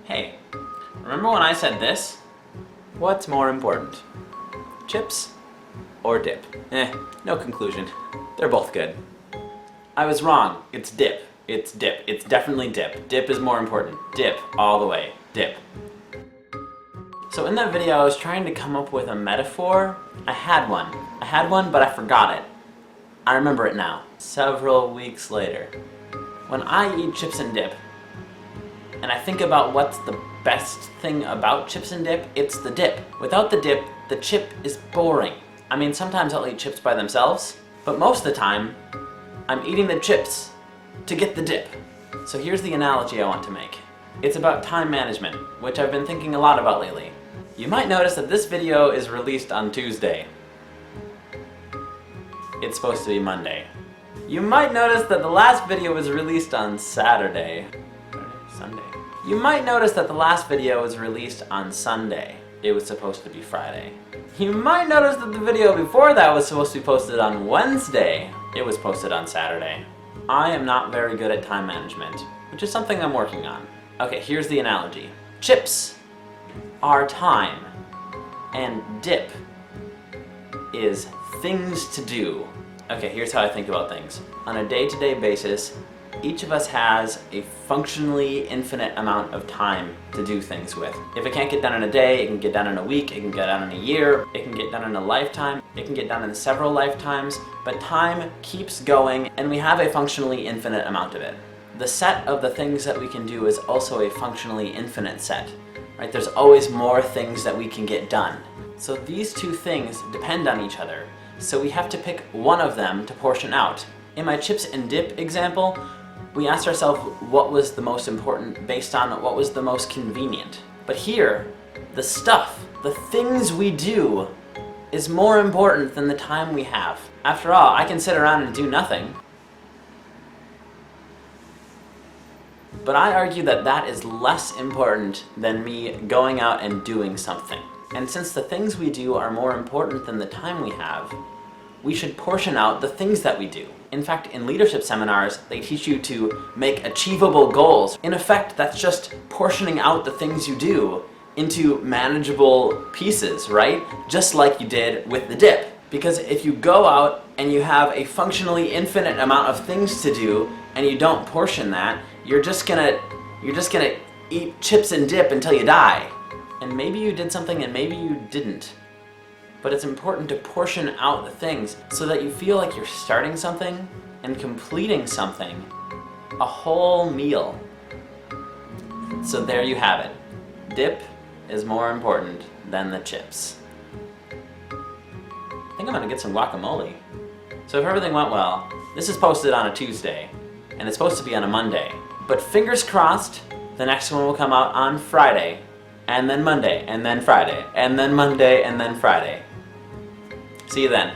Hey, remember when I said this? What's more important? Chips or dip? No conclusion. They're both good. I was wrong. It's dip. It's dip. It's definitely dip. Dip is more important. Dip all the way. Dip. So in that video I was trying to come up with a metaphor. I had one, but I forgot it. I remember it now. Several weeks later. When I eat chips and dip, and I think about what's the best thing about chips and dip, it's the dip. Without the dip, the chip is boring. I mean, sometimes I'll eat chips by themselves, but most of the time, I'm eating the chips to get the dip. So here's the analogy I want to make. It's about time management, which I've been thinking a lot about lately. You might notice that this video is released on Tuesday. It's supposed to be Monday. You might notice that the last video was released on Saturday. Sunday. You might notice that the last video was released on Sunday. It was supposed to be Friday. You might notice that the video before that was supposed to be posted on Wednesday. It was posted on Saturday. I am not very good at time management, which is something I'm working on. Okay, here's the analogy. Chips are time, and dip is things to do. Okay, here's how I think about things. On a day-to-day basis, each of us has a functionally infinite amount of time to do things with. If it can't get done in a day, it can get done in a week, it can get done in a year, it can get done in a lifetime, it can get done in several lifetimes, but time keeps going and we have a functionally infinite amount of it. The set of the things that we can do is also a functionally infinite set, right? There's always more things that we can get done. So these two things depend on each other, so we have to pick one of them to portion out. In my chips and dip example, we asked ourselves what was the most important based on what was the most convenient. But here, the stuff, the things we do, is more important than the time we have. After all, I can sit around and do nothing. But I argue that that is less important than me going out and doing something. And since the things we do are more important than the time we have, we should portion out the things that we do. In fact, in leadership seminars, they teach you to make achievable goals. In effect, that's just portioning out the things you do into manageable pieces, right? Just like you did with the dip. Because if you go out and you have a functionally infinite amount of things to do and you don't portion that, you're just gonna eat chips and dip until you die. And maybe you did something and maybe you didn't. But it's important to portion out the things so that you feel like you're starting something and completing something, a whole meal. So there you have it. Dip is more important than the chips. I think I'm gonna get some guacamole. So if everything went well, this is posted on a Tuesday, and it's supposed to be on a Monday. But fingers crossed, the next one will come out on Friday, and then Monday, and then Friday, and then Monday, and then Friday. See you then.